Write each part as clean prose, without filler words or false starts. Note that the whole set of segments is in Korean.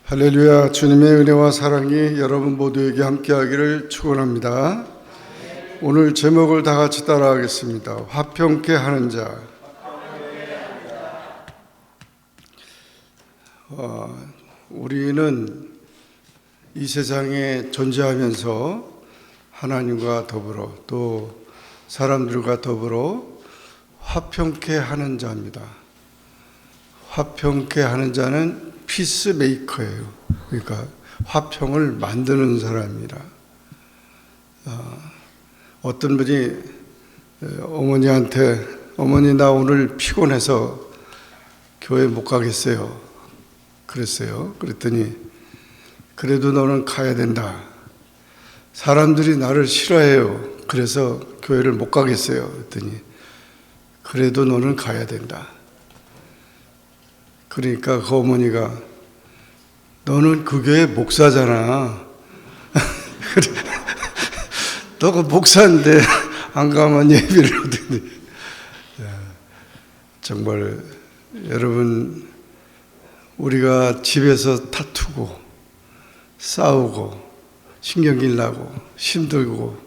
할렐루야. 주님의 은혜와 사랑이 여러분 모두에게 함께하기를 축원합니다. 오늘 제목을 다 같이 따라하겠습니다. 화평케 하는 자. 우리는 이 세상에 존재하면서 하나님과 더불어 또 사람들과 더불어 화평케 하는 자입니다. 화평케 하는 자는 피스메이커예요. 그러니까 화평을 만드는 사람이라. 어떤 분이 어머니한테 어머니 나 오늘 피곤해서 교회 못 가겠어요. 그랬어요. 그랬더니 그래도 너는 가야 된다. 사람들이 나를 싫어해요. 그래서 교회를 못 가겠어요. 그랬더니 그래도 너는 가야 된다. 그러니까 그 어머니가 너는 그 교회 목사잖아. 너가 목사인데 안 가면 예비를 하더니. 정말 여러분 우리가 집에서 다투고 싸우고 신경질 나고 힘들고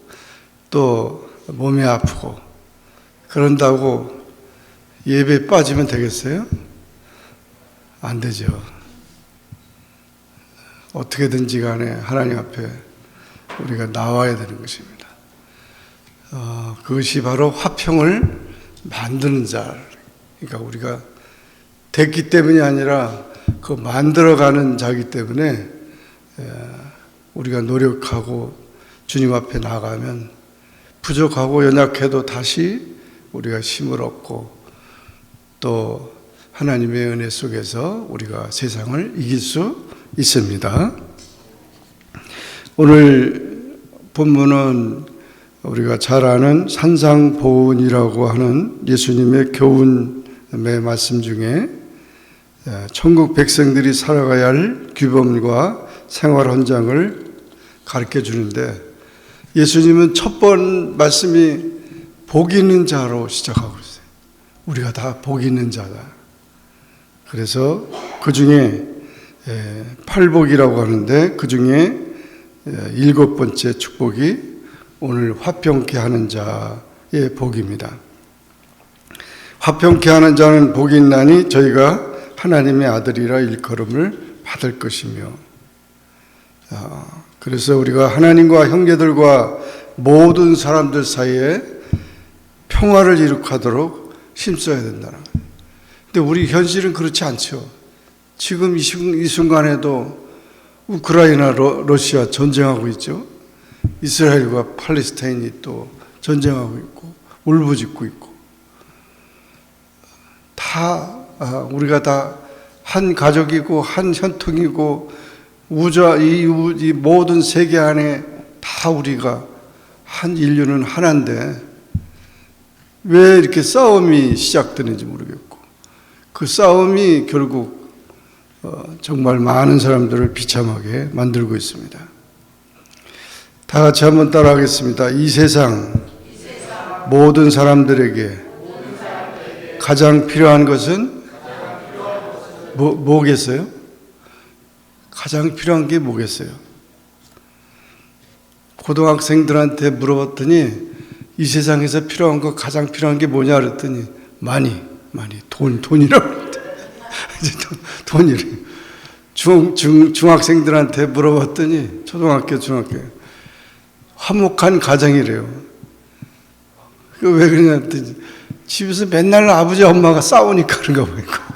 또 몸이 아프고 그런다고 예배에 빠지면 되겠어요? 안 되죠. 어떻게든지 간에 하나님 앞에 우리가 나와야 되는 것입니다. 그것이 바로 화평을 만드는 자. 그러니까 우리가 됐기 때문이 아니라 그 만들어가는 자이기 때문에 우리가 노력하고 주님 앞에 나가면 부족하고 연약해도 다시 우리가 힘을 얻고 또 하나님의 은혜 속에서 우리가 세상을 이길 수 있습니다. 오늘 본문은 우리가 잘 아는 산상보훈이라고 하는 예수님의 교훈의 말씀 중에 천국 백성들이 살아가야 할 규범과 생활 헌장을 가르쳐 주는데 예수님은 첫 번 말씀이 복 있는 자로 시작하고 있어요. 우리가 다 복 있는 자다. 그래서 그 중에 팔복이라고 하는데 그 중에 7번째 축복이 오늘 화평케 하는 자의 복입니다. 화평케 하는 자는 복이 있나니 저희가 하나님의 아들이라 일컬음을 받을 것이며. 그래서 우리가 하나님과 형제들과 모든 사람들 사이에 평화를 이룩하도록 힘써야 된다는 거예요. 근데 우리 현실은 그렇지 않죠. 지금 이 순간에도 우크라이나 러시아 전쟁하고 있죠. 이스라엘과 팔레스타인이 또 전쟁하고 있고 울부짖고 있고 다 우리가 다 한 가족이고 한 혈통이고 이 모든 세계 안에 다 우리가 한 인류는 하나인데 왜 이렇게 싸움이 시작되는지 모르겠고 그 싸움이 결국 정말 많은 사람들을 비참하게 만들고 있습니다. 다 같이 한번 따라하겠습니다. 이 세상 모든 사람들에게 가장 필요한 것은 뭐겠어요? 가장 필요한 게 뭐겠어요? 고등학생들한테 물어봤더니 이 세상에서 필요한 거 가장 필요한 게 뭐냐 그랬더니 많이 돈이라고 그랬대. 돈이래. 중학생들한테 물어봤더니 초등학교 중학교 화목한 가정이래요. 왜 그러냐 했더니 집에서 맨날 아버지 엄마가 싸우니까 그런가 보니까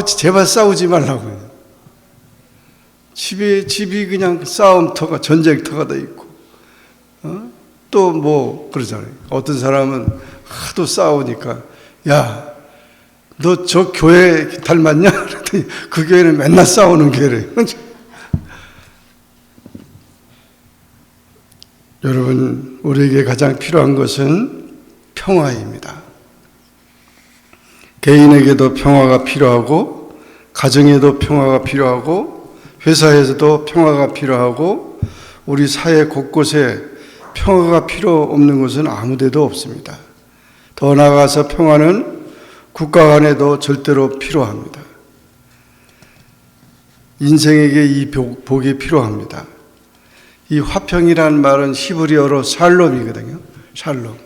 제발 싸우지 말라고요. 집이 그냥 싸움터가 전쟁터가 돼 있고 또 뭐 그러잖아요. 어떤 사람은 하도 싸우니까 야 너 저 교회 닮았냐? 그랬더니 그 교회는 맨날 싸우는 교회래요. 여러분 우리에게 가장 필요한 것은 평화입니다. 개인에게도 평화가 필요하고 가정에도 평화가 필요하고 회사에서도 평화가 필요하고 우리 사회 곳곳에 평화가 필요 없는 것은 아무 데도 없습니다. 더 나아가서 평화는 국가 간에도 절대로 필요합니다. 인생에게 이 복이 필요합니다. 이 화평이라는 말은 히브리어로 샬롬이거든요. 샬롬.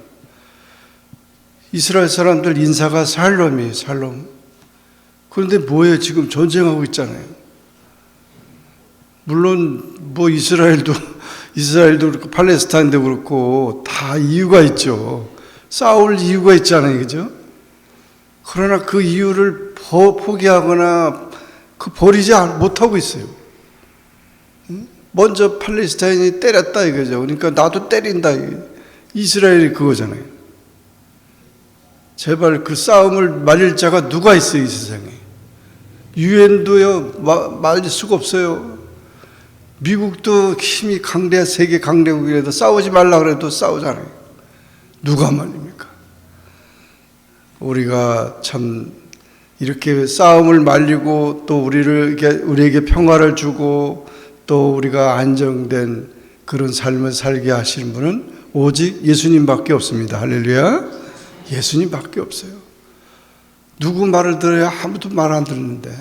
이스라엘 사람들 인사가 샬롬이에요. 샬롬. 그런데 뭐예요? 지금 전쟁하고 있잖아요. 물론 뭐 이스라엘도 그렇고 팔레스타인도 그렇고 다 이유가 있죠. 싸울 이유가 있잖아요. 그죠? 그러나 그 이유를 포기하거나 버리지 못하고 있어요. 먼저 팔레스타인이 때렸다 이거죠. 그러니까 나도 때린다. 이스라엘이 그거잖아요. 제발 그 싸움을 말릴 자가 누가 있어요, 이 세상에. 유엔도요, 말릴 수가 없어요. 미국도 힘이 강대, 세계 강대국이라도 싸우지 말라 그래도 싸우잖아요. 누가 말립니까? 우리가 참 이렇게 싸움을 말리고 또 우리에게 평화를 주고 또 우리가 안정된 그런 삶을 살게 하시는 분은 오직 예수님밖에 없습니다. 할렐루야. 예수님밖에 없어요. 누구 말을 들어야 아무도 말 안 듣는데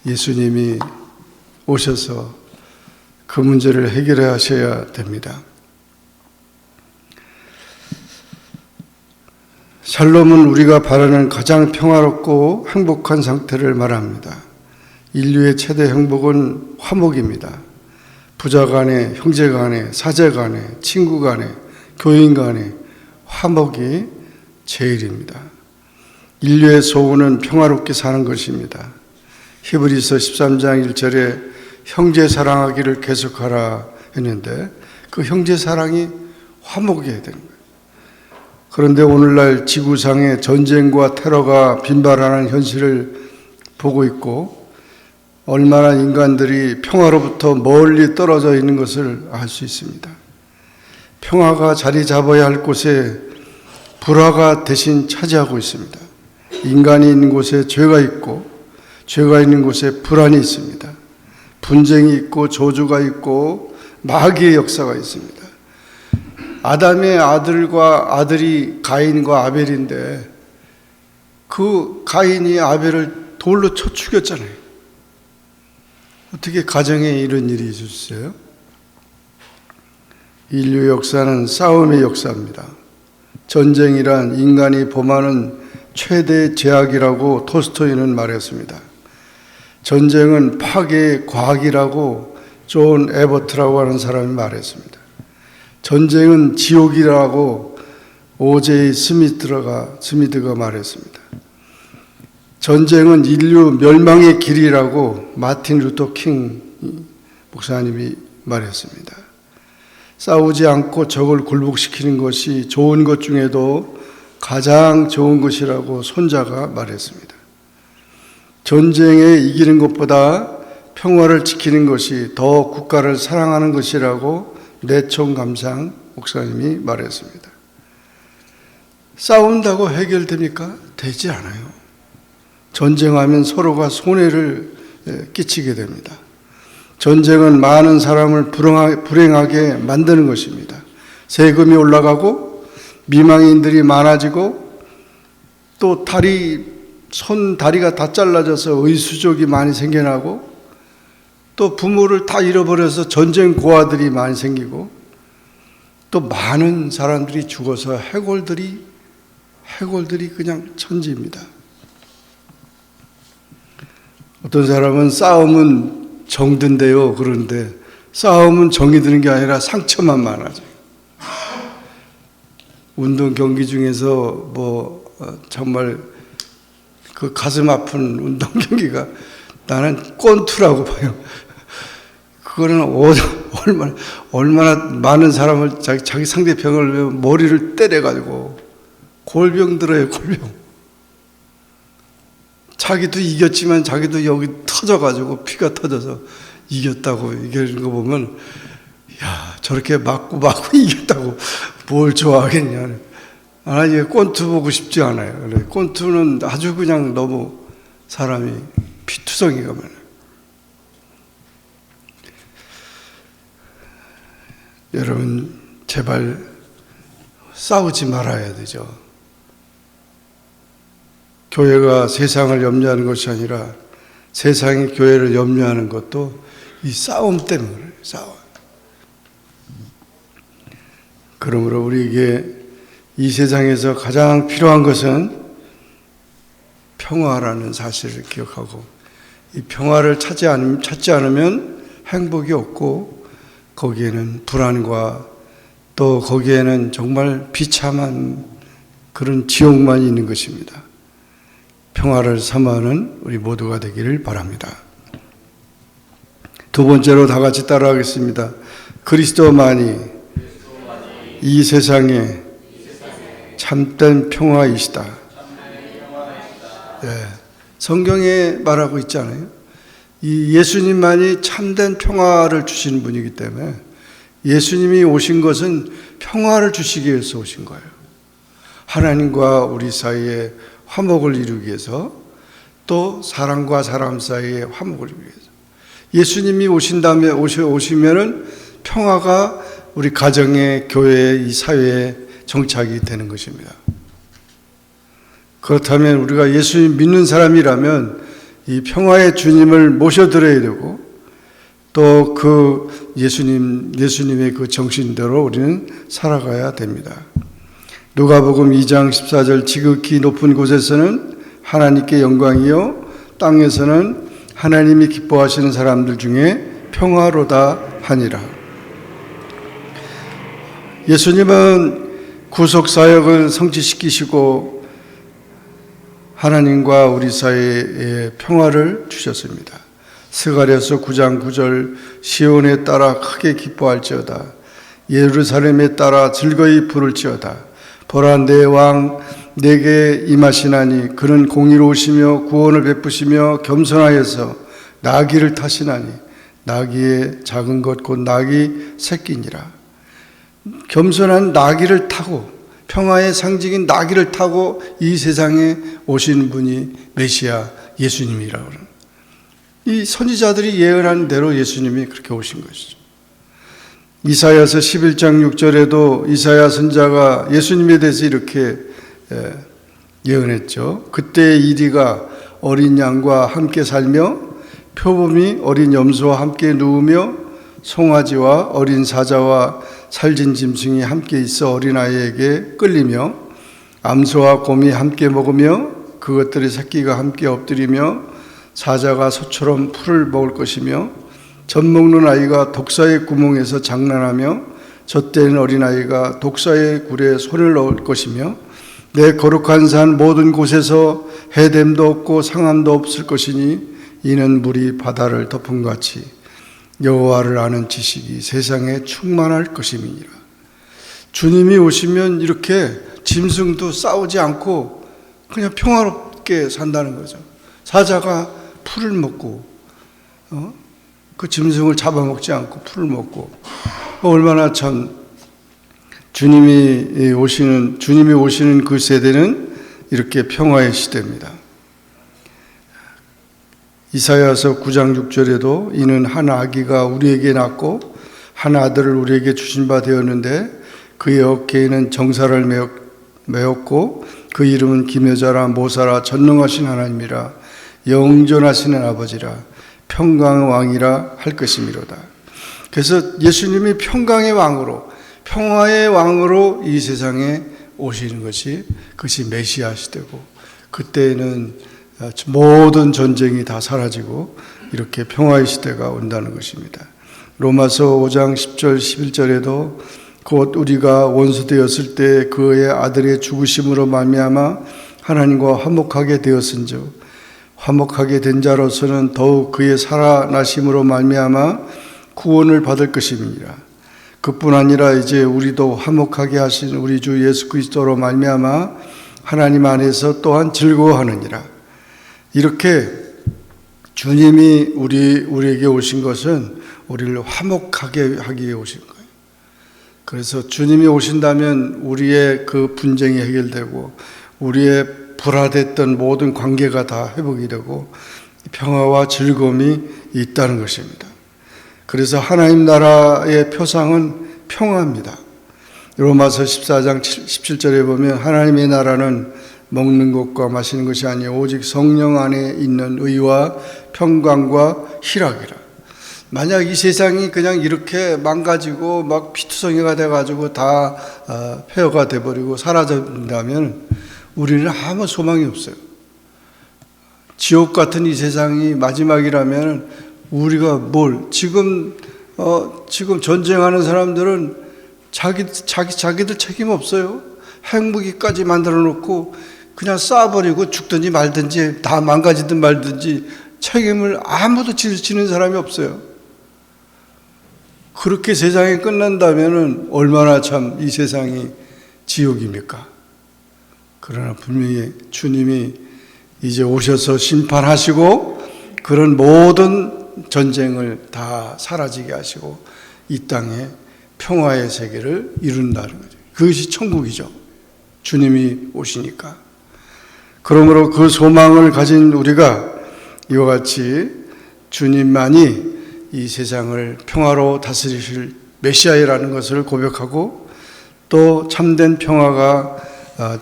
예수님이 오셔서 그 문제를 해결해 하셔야 됩니다. 샬롬은 우리가 바라는 가장 평화롭고 행복한 상태를 말합니다. 인류의 최대 행복은 화목입니다. 부자 간에, 형제 간에, 사제 간에, 친구 간에, 교인 간에 화목이 제일입니다. 인류의 소원은 평화롭게 사는 것입니다. 히브리서 13장 1절에 형제 사랑하기를 계속하라 했는데 그 형제 사랑이 화목이어야 되는 거예요. 그런데 오늘날 지구상의 전쟁과 테러가 빈발하는 현실을 보고 있고 얼마나 인간들이 평화로부터 멀리 떨어져 있는 것을 알 수 있습니다. 평화가 자리 잡아야 할 곳에 불화가 대신 차지하고 있습니다. 인간이 있는 곳에 죄가 있고 죄가 있는 곳에 불안이 있습니다. 분쟁이 있고 저주가 있고 마귀의 역사가 있습니다. 아담의 아들이 가인과 아벨인데 그 가인이 아벨을 돌로 쳐 죽였잖아요. 어떻게 가정에 이런 일이 있었어요? 인류 역사는 싸움의 역사입니다. 전쟁이란 인간이 범하는 최대 죄악이라고 톨스토이는 말했습니다. 전쟁은 파괴의 과학이라고 존 에버트라고 하는 사람이 말했습니다. 전쟁은 지옥이라고 오제이 스미드가 말했습니다. 전쟁은 인류 멸망의 길이라고 마틴 루터 킹 목사님이 말했습니다. 싸우지 않고 적을 굴복시키는 것이 좋은 것 중에도 가장 좋은 것이라고 손자가 말했습니다. 전쟁에 이기는 것보다 평화를 지키는 것이 더 국가를 사랑하는 것이라고 내총감상 목사님이 말했습니다. 싸운다고 해결됩니까? 되지 않아요. 전쟁하면 서로가 손해를 끼치게 됩니다. 전쟁은 많은 사람을 불행하게 만드는 것입니다. 세금이 올라가고 미망인들이 많아지고 또 다리가 다 잘라져서 의수족이 많이 생겨나고 또 부모를 다 잃어버려서 전쟁 고아들이 많이 생기고 또 많은 사람들이 죽어서 해골들이 그냥 천지입니다. 어떤 사람은 싸움은 정든데요. 그런데 싸움은 정이 드는 게 아니라 상처만 많아져요. 운동 경기 중에서 정말 그 가슴 아픈 운동 경기가 나는 꼰투라고 봐요. 그거는 얼마나 많은 사람을 자기 상대편을 머리를 때려가지고 골병 들어요. 골병. 자기도 이겼지만 자기도 여기 터져가지고 피가 터져서 이겼다고 이기는 거 보면 야 저렇게 맞고 이겼다고 뭘 좋아하겠냐. 이게 꼰투 보고 싶지 않아요. 그래. 꼰투는 아주 그냥 너무 사람이 피투성이가 많아요. 여러분 제발 싸우지 말아야 되죠. 교회가 세상을 염려하는 것이 아니라 세상이 교회를 염려하는 것도 이 싸움 때문에 그래요. 싸움. 그러므로 우리에게 이 세상에서 가장 필요한 것은 평화라는 사실을 기억하고, 이 평화를 찾지 않으면 행복이 없고, 거기에는 불안과 또 거기에는 정말 비참한 그런 지옥만 있는 것입니다. 평화를 사모하는 우리 모두가 되기를 바랍니다. 두 번째로 다 같이 따라하겠습니다. 그리스도만이 이 세상에 참된 평화이시다. 네, 성경에 말하고 있잖아요. 이 예수님만이 참된 평화를 주시는 분이기 때문에 예수님이 오신 것은 평화를 주시기 위해서 오신 거예요. 하나님과 우리 사이에 화목을 이루기 위해서, 또 사람과 사람 사이에 화목을 이루기 위해서. 예수님이 오시면은 평화가 우리 가정에, 교회에, 이 사회에 정착이 되는 것입니다. 그렇다면 우리가 예수님 믿는 사람이라면 이 평화의 주님을 모셔드려야 되고, 또 그 예수님의 그 정신대로 우리는 살아가야 됩니다. 누가복음 2장 14절, 지극히 높은 곳에서는 하나님께 영광이요 땅에서는 하나님이 기뻐하시는 사람들 중에 평화로다 하니라. 예수님은 구속사역을 성취시키시고 하나님과 우리 사이에 평화를 주셨습니다. 스가랴서 9장 9절, 시온에 따라 크게 기뻐할지어다. 예루살렘에 따라 즐거이 부를지어다. 보라, 내 왕 내게 임하시나니 그는 공의로우시며 구원을 베푸시며 겸손하여서 나귀를 타시나니 나귀의 작은 것 곧 나귀 새끼니라. 겸손한 나귀를 타고, 평화의 상징인 나귀를 타고 이 세상에 오신 분이 메시아 예수님이라고 합니다. 이 선지자들이 예언한 대로 예수님이 그렇게 오신 것이죠. 이사야서 11장 6절에도 이사야 선지자가 예수님에 대해서 이렇게 예언했죠. 그때 이리가 어린 양과 함께 살며 표범이 어린 염소와 함께 누우며 송아지와 어린 사자와 살진 짐승이 함께 있어 어린아이에게 끌리며 암소와 곰이 함께 먹으며 그것들의 새끼가 함께 엎드리며 사자가 소처럼 풀을 먹을 것이며 젖 먹는 아이가 독사의 구멍에서 장난하며 젖대는 어린아이가 독사의 굴에 손을 넣을 것이며 내 거룩한 산 모든 곳에서 해됨도 없고 상함도 없을 것이니 이는 물이 바다를 덮은 같이 여호와를 아는 지식이 세상에 충만할 것임이니라. 주님이 오시면 이렇게 짐승도 싸우지 않고 그냥 평화롭게 산다는 거죠. 사자가 풀을 먹고 그 짐승을 잡아먹지 않고 풀을 먹고, 얼마나 참 주님이 오시는 그 세대는 이렇게 평화의 시대입니다. 이사야서 9장 6절에도 이는 한 아기가 우리에게 낳고 한 아들을 우리에게 주신 바 되었는데 그의 어깨에는 정사를 메었고 그 이름은 기묘자라 모사라 전능하신 하나님이라 영존하시는 아버지라 평강의 왕이라 할 것이미로다. 그래서 예수님이 평강의 왕으로, 평화의 왕으로 이 세상에 오시는 그것이 메시아 시대고, 그때에는 모든 전쟁이 다 사라지고 이렇게 평화의 시대가 온다는 것입니다. 로마서 5장 10절 11절에도 곧 우리가 원수되었을 때 그의 아들의 죽으심으로 말미암아 하나님과 화목하게 되었은즉 화목하게 된 자로서는 더욱 그의 살아나심으로 말미암아 구원을 받을 것임이니라. 그뿐 아니라 이제 우리도 화목하게 하신 우리 주 예수 그리스도로 말미암아 하나님 안에서 또한 즐거워하느니라. 이렇게 주님이 우리에게 오신 것은 우리를 화목하게 하기 위해 오신 거예요. 그래서 주님이 오신다면 우리의 그 분쟁이 해결되고 우리의 불화됐던 모든 관계가 다 회복이 되고 평화와 즐거움이 있다는 것입니다. 그래서 하나님 나라의 표상은 평화입니다. 로마서 14장 17절에 보면 하나님의 나라는 먹는 것과 마시는 것이 아니요 오직 성령 안에 있는 의와 평강과 희락이라. 만약 이 세상이 그냥 이렇게 망가지고 막 피투성이가 돼가지고 다 폐허가 돼버리고 사라진다면 우리는 아무 소망이 없어요. 지옥 같은 이 세상이 마지막이라면 우리가 지금 전쟁하는 사람들은 자기들 책임 없어요. 핵무기까지 만들어 놓고 그냥 쏴버리고 죽든지 말든지 다 망가지든 말든지 책임을 아무도 지는 사람이 없어요. 그렇게 세상이 끝난다면 얼마나 참 이 세상이 지옥입니까? 그러나 분명히 주님이 이제 오셔서 심판하시고 그런 모든 전쟁을 다 사라지게 하시고 이 땅에 평화의 세계를 이룬다는 거죠. 그것이 천국이죠. 주님이 오시니까. 그러므로 그 소망을 가진 우리가 이와 같이 주님만이 이 세상을 평화로 다스리실 메시아이라는 것을 고백하고 또 참된 평화가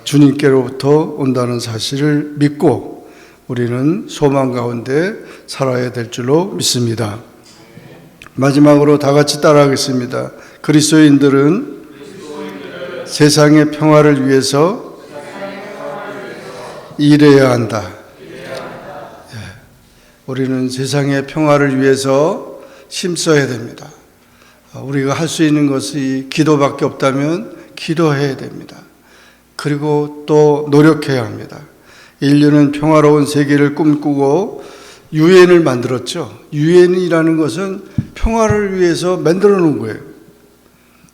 주님께로부터 온다는 사실을 믿고 우리는 소망 가운데 살아야 될 줄로 믿습니다. 마지막으로 다 같이 따라하겠습니다. 그리스도인들은 세상의 평화를 위해서 일해야 한다. 우리는 세상의 평화를 위해서 힘써야 됩니다. 우리가 할 수 있는 것이 기도밖에 없다면 기도해야 됩니다. 그리고 또 노력해야 합니다. 인류는 평화로운 세계를 꿈꾸고 유엔을 만들었죠. 유엔이라는 것은 평화를 위해서 만들어 놓은 거예요.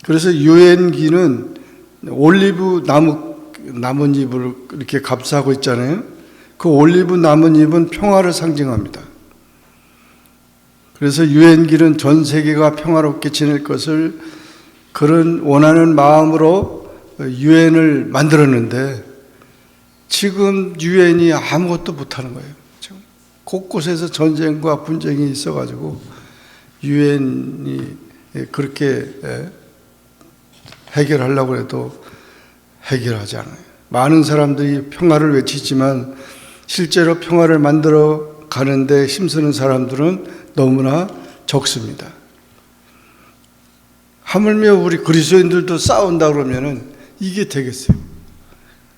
그래서 유엔기는 올리브 나뭇잎을 이렇게 감싸고 있잖아요. 그 올리브 나뭇잎은 평화를 상징합니다. 그래서 유엔기는 전 세계가 평화롭게 지낼 것을 그런 원하는 마음으로 유엔을 만들었는데 지금 유엔이 아무것도 못하는 거예요. 지금 곳곳에서 전쟁과 분쟁이 있어가지고 유엔이 그렇게 해결하려고 해도 해결하지 않아요. 많은 사람들이 평화를 외치지만 실제로 평화를 만들어 가는데 힘쓰는 사람들은 너무나 적습니다. 하물며 우리 그리스도인들도 싸운다 그러면은 이게 되겠어요.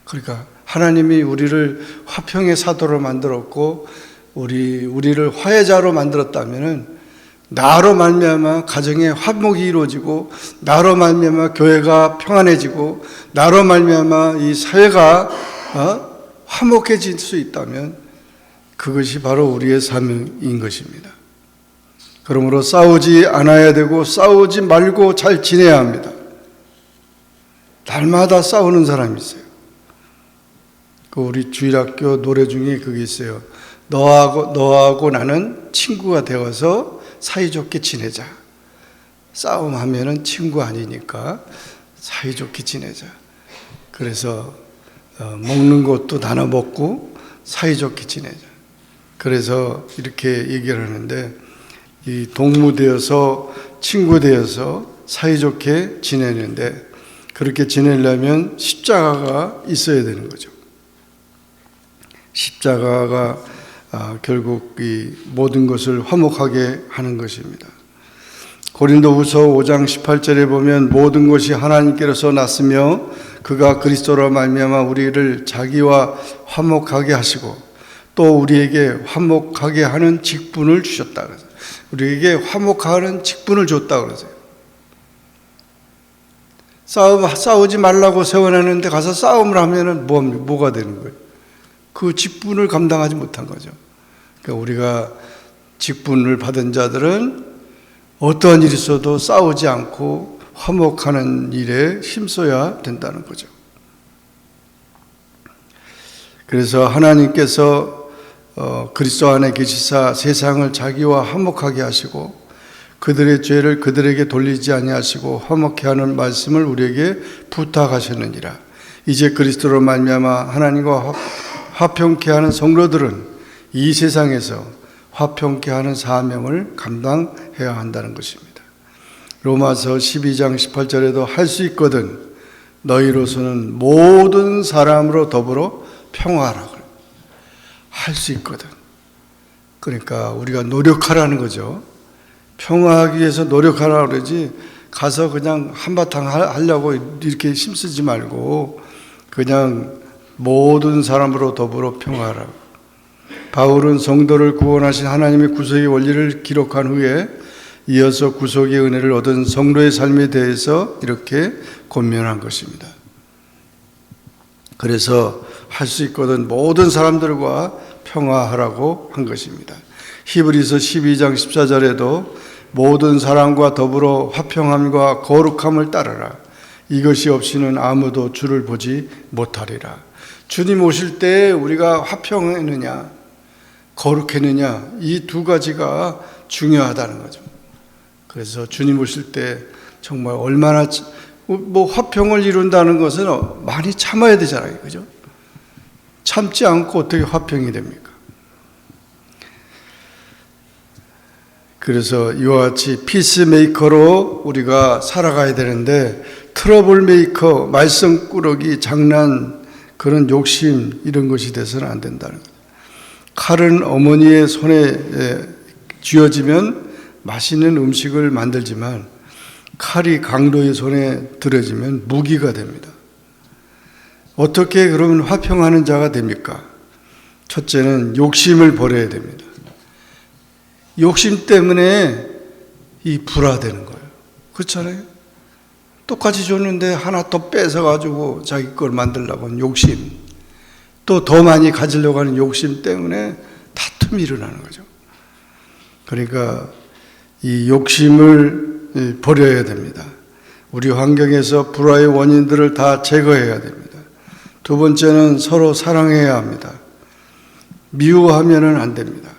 그러니까 하나님이 우리를 화평의 사도로 만들었고 우리를 화해자로 만들었다면은 나로 말미암아 가정의 화목이 이루어지고 나로 말미암아 교회가 평안해지고 나로 말미암아 이 사회가 화목해질 수 있다면 그것이 바로 우리의 사명인 것입니다. 그러므로 싸우지 않아야 되고 싸우지 말고 잘 지내야 합니다. 날마다 싸우는 사람이 있어요. 우리 주일학교 노래 중에 그게 있어요. 너하고 나는 친구가 되어서 사이좋게 지내자. 싸움하면은 친구 아니니까 사이좋게 지내자. 그래서 먹는 것도 나눠 먹고 사이좋게 지내자. 그래서 이렇게 얘기를 하는데 이 동무되어서 친구 되어서 사이좋게 지내는데 그렇게 지내려면 십자가가 있어야 되는 거죠. 십자가가 결국 이 모든 것을 화목하게 하는 것입니다. 고린도후서 5장 18절에 보면 모든 것이 하나님께로서 났으며 그가 그리스도로 말미암아 우리를 자기와 화목하게 하시고 또 우리에게 화목하게 하는 직분을 주셨다 그래서 우리에게 화목하는 직분을 줬다 그러세요. 싸우지 말라고 세워놨는데 가서 싸움을 하면은 뭐가 되는 거예요? 그 직분을 감당하지 못한 거죠. 그러니까 우리가 직분을 받은 자들은 어떠한 일이 있어도 싸우지 않고 화목하는 일에 힘써야 된다는 거죠. 그래서 하나님께서 그리스도 안에 계시사 세상을 자기와 화목하게 하시고 그들의 죄를 그들에게 돌리지 아니하시고 화목케 하는 말씀을 우리에게 부탁하셨느니라. 이제 그리스도로 말미암아 하나님과 화평케 하는 성도들은 이 세상에서 화평케 하는 사명을 감당해야 한다는 것입니다. 로마서 12장 18절에도 할 수 있거든 너희로서는 모든 사람으로 더불어 평화하라고 할 수 있거든. 그러니까 우리가 노력하라는 거죠. 평화하기 위해서 노력하라고 그러지 가서 그냥 한바탕 하려고 이렇게 힘쓰지 말고 그냥 모든 사람으로 더불어 평화하라고. 바울은 성도를 구원하신 하나님의 구속의 원리를 기록한 후에 이어서 구속의 은혜를 얻은 성도의 삶에 대해서 이렇게 권면한 것입니다. 그래서 할 수 있거든 모든 사람들과 평화하라고 한 것입니다. 히브리서 12장 14절에도 모든 사람과 더불어 화평함과 거룩함을 따르라. 이것이 없이는 아무도 주를 보지 못하리라. 주님 오실 때 우리가 화평했느냐 거룩했느냐 이 두 가지가 중요하다는 거죠. 그래서 주님 오실 때 정말 얼마나 화평을 이룬다는 것은 많이 참아야 되잖아요. 그죠? 참지 않고 어떻게 화평이 됩니까? 그래서 이와 같이 피스메이커로 우리가 살아가야 되는데 트러블 메이커, 말썽꾸러기, 장난, 그런 욕심 이런 것이 돼서는 안 된다는 거예요. 칼은 어머니의 손에 쥐어지면 맛있는 음식을 만들지만 칼이 강도의 손에 들어지면 무기가 됩니다. 어떻게 그러면 화평하는 자가 됩니까? 첫째는 욕심을 버려야 됩니다. 욕심 때문에 이 불화되는 거예요. 그렇잖아요? 똑같이 줬는데 하나 더 뺏어가지고 자기 걸 만들려고 하는 욕심, 또 더 많이 가지려고 하는 욕심 때문에 다툼이 일어나는 거죠. 그러니까 이 욕심을 버려야 됩니다. 우리 환경에서 불화의 원인들을 다 제거해야 됩니다. 두 번째는 서로 사랑해야 합니다. 미워하면은 안 됩니다.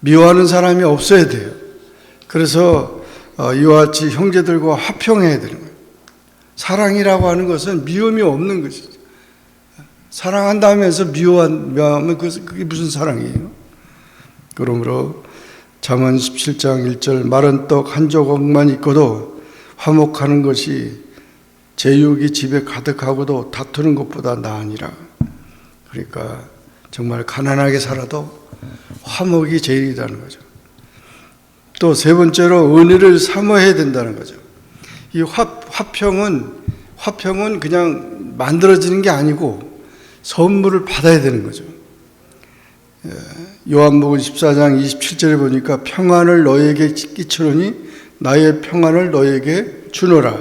미워하는 사람이 없어야 돼요. 그래서 이와 같이 형제들과 화평해야 되는 거예요. 사랑이라고 하는 것은 미움이 없는 것이죠. 사랑한다면서 미워하면 그게 무슨 사랑이에요? 그러므로 잠언 17장 1절 마른 떡 한 조각만 있고도 화목하는 것이 제육이 집에 가득하고도 다투는 것보다 나으니라. 그러니까 정말 가난하게 살아도 화목이 제일이라는 거죠. 또 세 번째로 은혜를 사모해야 된다는 거죠. 이 화평은 그냥 만들어지는 게 아니고 선물을 받아야 되는 거죠. 요한복음 14장 27절에 보니까 평안을 너에게 끼치노니 나의 평안을 너에게 주노라.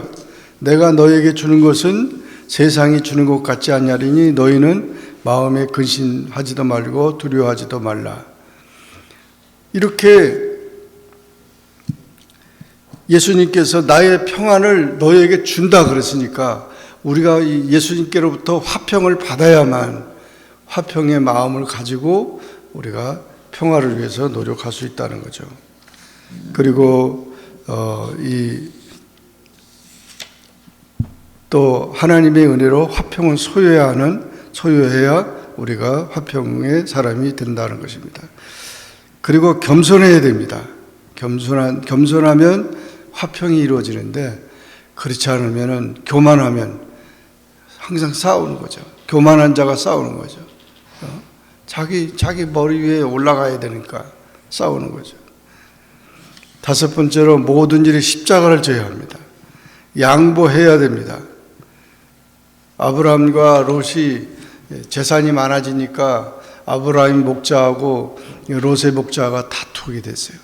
내가 너에게 주는 것은 세상이 주는 것 같지 않냐리니 너희는 마음에 근심하지도 말고 두려워하지도 말라. 이렇게 예수님께서 나의 평안을 너에게 준다 그랬으니까 우리가 예수님께로부터 화평을 받아야만 화평의 마음을 가지고 우리가 평화를 위해서 노력할 수 있다는 거죠. 그리고 또 하나님의 은혜로 화평을 소유해야 우리가 화평의 사람이 된다는 것입니다. 그리고 겸손해야 됩니다. 겸손하면 화평이 이루어지는데 그렇지 않으면 교만하면 항상 싸우는 거죠. 교만한 자가 싸우는 거죠. 자기 머리 위에 올라가야 되니까 싸우는 거죠. 다섯 번째로 모든 일에 십자가를 져야 합니다. 양보해야 됩니다. 아브라함과 롯이 재산이 많아지니까 아브라함 목자하고 롯의 목자가 다투게 됐어요.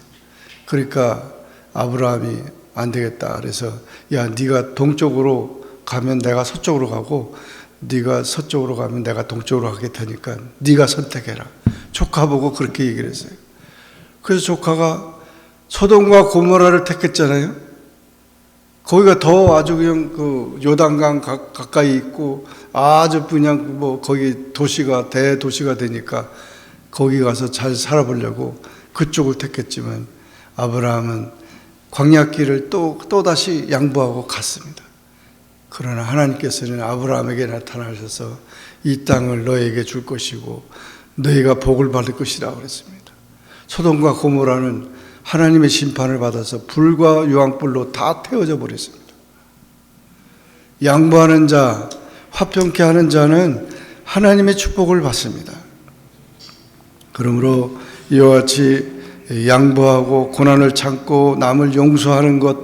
그러니까 아브라함이 안 되겠다. 그래서 야, 네가 동쪽으로 가면 내가 서쪽으로 가고 네가 서쪽으로 가면 내가 동쪽으로 가게 되니까 네가 선택해라. 조카 보고 그렇게 얘기를 했어요. 그래서 조카가 소돔과 고모라를 택했잖아요. 거기가 더 아주 그냥 그 요단강 가까이 있고 아주 그냥 거기 대도시가 되니까 거기 가서 잘 살아보려고 그쪽을 택했지만 아브라함은 광야길을 또다시 양보하고 갔습니다. 그러나 하나님께서는 아브라함에게 나타나셔서 이 땅을 너에게 줄 것이고 너희가 복을 받을 것이라고 그랬습니다. 소돔과 고모라는 하나님의 심판을 받아서 불과 유황불로 다 태워져 버렸습니다. 양보하는 자, 화평케 하는 자는 하나님의 축복을 받습니다. 그러므로 이와 같이 양보하고 고난을 참고 남을 용서하는 것,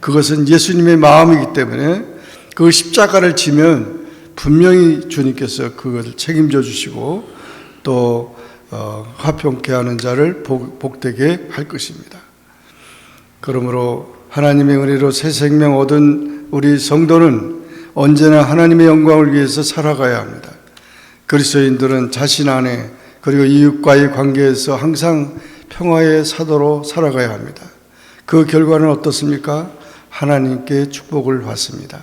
그것은 예수님의 마음이기 때문에 그 십자가를 지면 분명히 주님께서 그것을 책임져 주시고 또 화평케 하는 자를 복되게 할 것입니다. 그러므로 하나님의 은혜로 새 생명 얻은 우리 성도는 언제나 하나님의 영광을 위해서 살아가야 합니다. 그리스도인들은 자신 안에 그리고 이웃과의 관계에서 항상 평화의 사도로 살아가야 합니다. 그 결과는 어떻습니까? 하나님께 축복을 받습니다.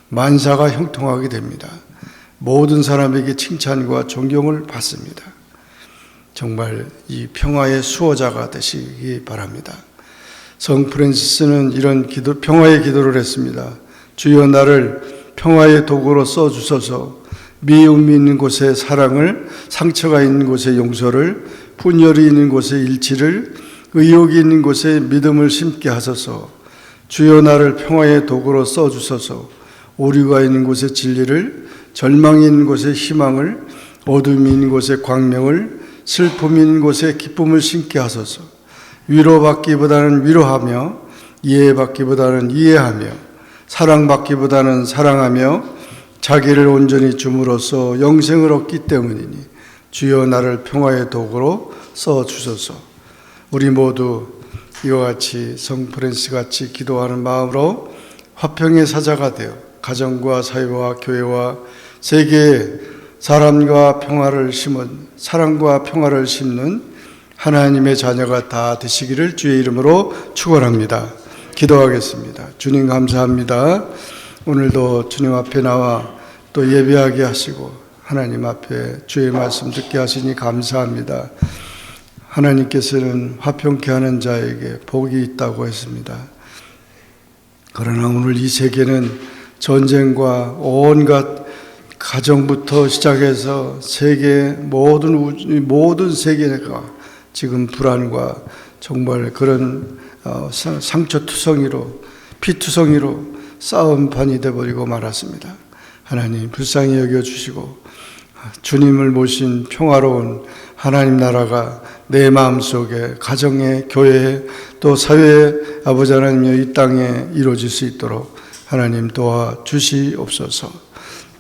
만사가 형통하게 됩니다. 모든 사람에게 칭찬과 존경을 받습니다. 정말 이 평화의 수호자가 되시기 바랍니다. 성 프란시스는 이런 평화의 기도를 했습니다. 주여 나를 평화의 도구로 써주소서. 미움이 있는 곳에 사랑을, 상처가 있는 곳에 용서를, 분열이 있는 곳에 일치를, 의욕이 있는 곳에 믿음을 심게 하소서. 주여 나를 평화의 도구로 써주소서. 오류가 있는 곳에 진리를, 절망이 있는 곳에 희망을, 어둠이 있는 곳에 광명을, 슬픔이 있는 곳에 기쁨을 심게 하소서. 위로받기보다는 위로하며, 이해받기보다는 이해하며, 사랑받기보다는 사랑하며, 자기를 온전히 줌으로써 영생을 얻기 때문이니 주여 나를 평화의 도구로 써주소서. 우리 모두 이와 같이 성 프란시스 같이 기도하는 마음으로 화평의 사자가 되어 가정과 사회와 교회와 세계에 사랑과 평화를 심는 하나님의 자녀가 다 되시기를 주의 이름으로 축원합니다. 기도하겠습니다. 주님 감사합니다. 오늘도 주님 앞에 나와 또 예배하게 하시고 하나님 앞에 주의 말씀 듣게 하시니 감사합니다. 하나님께서는 화평케 하는 자에게 복이 있다고 했습니다. 그러나 오늘 이 세계는 전쟁과 온갖 가정부터 시작해서 세계 모든 세계가 지금 불안과 정말 그런 상처투성이로 피투성이로 싸움판이 되어버리고 말았습니다. 하나님 불쌍히 여겨주시고 주님을 모신 평화로운 하나님 나라가 내 마음속에 가정에 교회에 또 사회에 아버지 하나님여 이 땅에 이루어질 수 있도록 하나님 도와주시옵소서.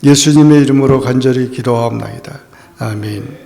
예수님의 이름으로 간절히 기도하옵나이다. 아멘.